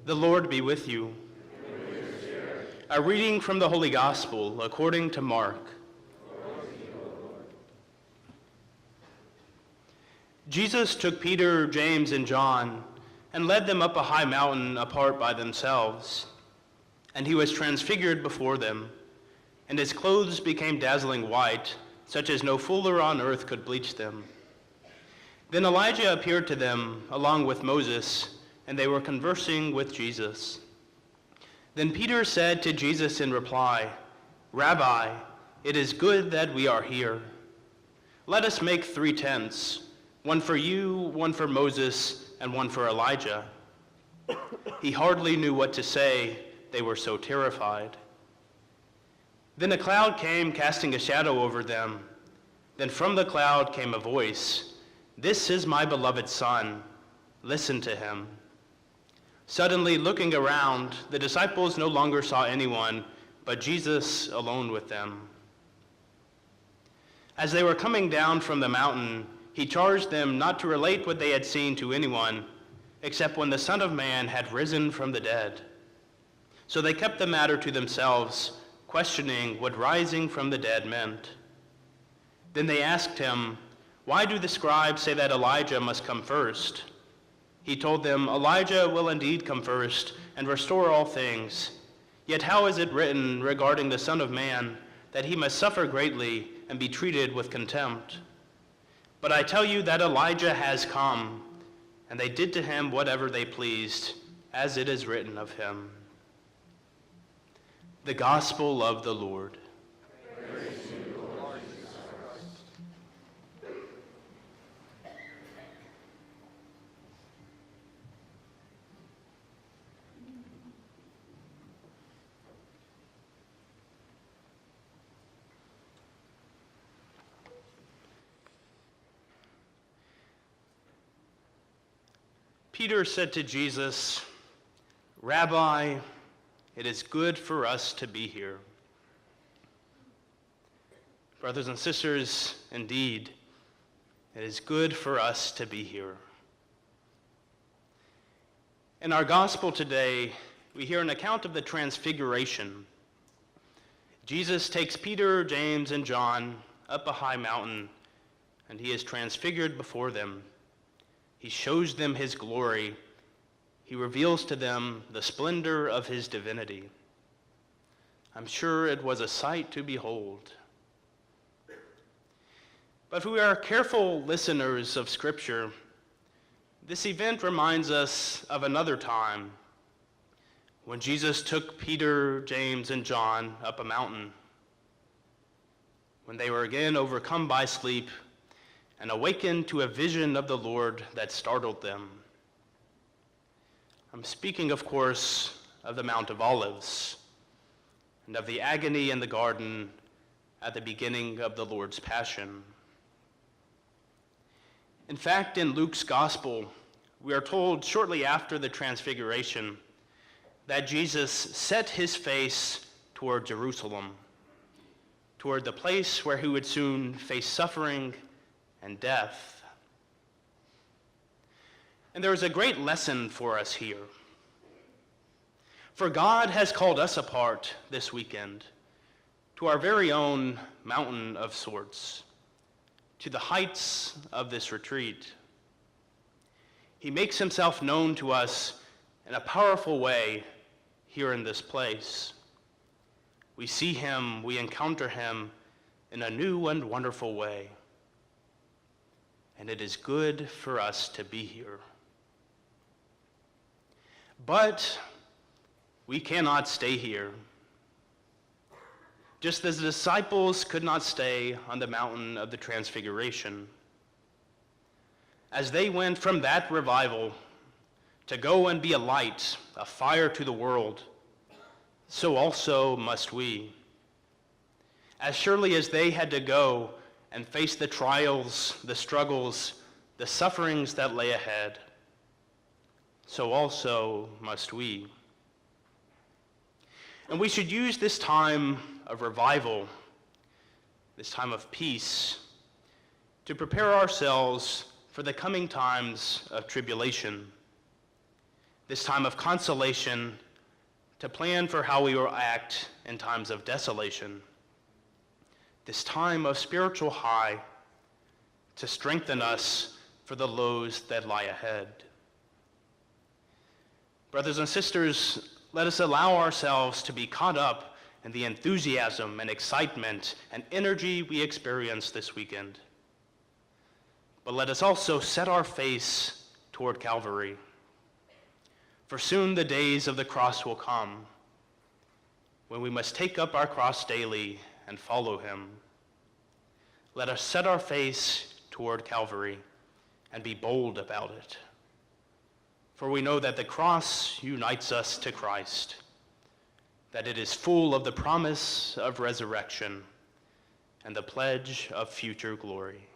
The Lord be with you. And with your spirit. A reading from the Holy Gospel according to Mark. Glory to you, O Lord. Jesus took Peter, James, and John and led them up a high mountain apart by themselves. And he was transfigured before them, and his clothes became dazzling white, such as no fuller on earth could bleach them. Then Elijah appeared to them along with Moses, and they were conversing with Jesus. Then Peter said to Jesus in reply, "Rabbi, it is good that we are here. Let us make 3 tents, one for you, one for Moses, and one for Elijah." He hardly knew what to say, they were so terrified. Then a cloud came, casting a shadow over them. Then from the cloud came a voice, "This is my beloved Son, listen to him." Suddenly, looking around, the disciples no longer saw anyone, but Jesus alone with them. As they were coming down from the mountain, he charged them not to relate what they had seen to anyone, except when the Son of Man had risen from the dead. So they kept the matter to themselves, questioning what rising from the dead meant. Then they asked him, "Why do the scribes say that Elijah must come first?" He told them, "Elijah will indeed come first and restore all things. Yet how is it written regarding the Son of Man that he must suffer greatly and be treated with contempt? But I tell you that Elijah has come, and they did to him whatever they pleased, as it is written of him." The Gospel of the Lord. Praise to you, Lord Jesus Christ. Peter said to Jesus, "Rabbi, it is good for us to be here." Brothers and sisters, indeed, it is good for us to be here. In our gospel today, we hear an account of the Transfiguration. Jesus takes Peter, James, and John up a high mountain, and he is transfigured before them. He shows them his glory. He reveals to them the splendor of his divinity. I'm sure it was a sight to behold. But if we are careful listeners of Scripture, this event reminds us of another time when Jesus took Peter, James, and John up a mountain, when they were again overcome by sleep and awakened to a vision of the Lord that startled them. I'm speaking, of course, of the Mount of Olives and of the agony in the garden at the beginning of the Lord's Passion. In fact, in Luke's Gospel, we are told shortly after the Transfiguration that Jesus set his face toward Jerusalem, toward the place where he would soon face suffering and death. And there is a great lesson for us here. For God has called us apart this weekend to our very own mountain of sorts, to the heights of this retreat. He makes himself known to us in a powerful way here in this place. We see him, we encounter him in a new and wonderful way. And it is good for us to be here. But we cannot stay here. Just as the disciples could not stay on the mountain of the Transfiguration. As they went from that revival to go and be a light, a fire to the world, so also must we. As surely as they had to go and face the trials, the struggles, the sufferings that lay ahead, so also must we. And we should use this time of revival, this time of peace, to prepare ourselves for the coming times of tribulation. this time of consolation, to plan for how we will act in times of desolation, this time of spiritual high, to strengthen us for the lows that lie ahead. Brothers and sisters, let us allow ourselves to be caught up in the enthusiasm and excitement and energy we experienced this weekend. But let us also set our face toward Calvary. For soon the days of the cross will come, when we must take up our cross daily and follow him. Let us set our face toward Calvary and be bold about it. For we know that the cross unites us to Christ, that it is full of the promise of resurrection and the pledge of future glory.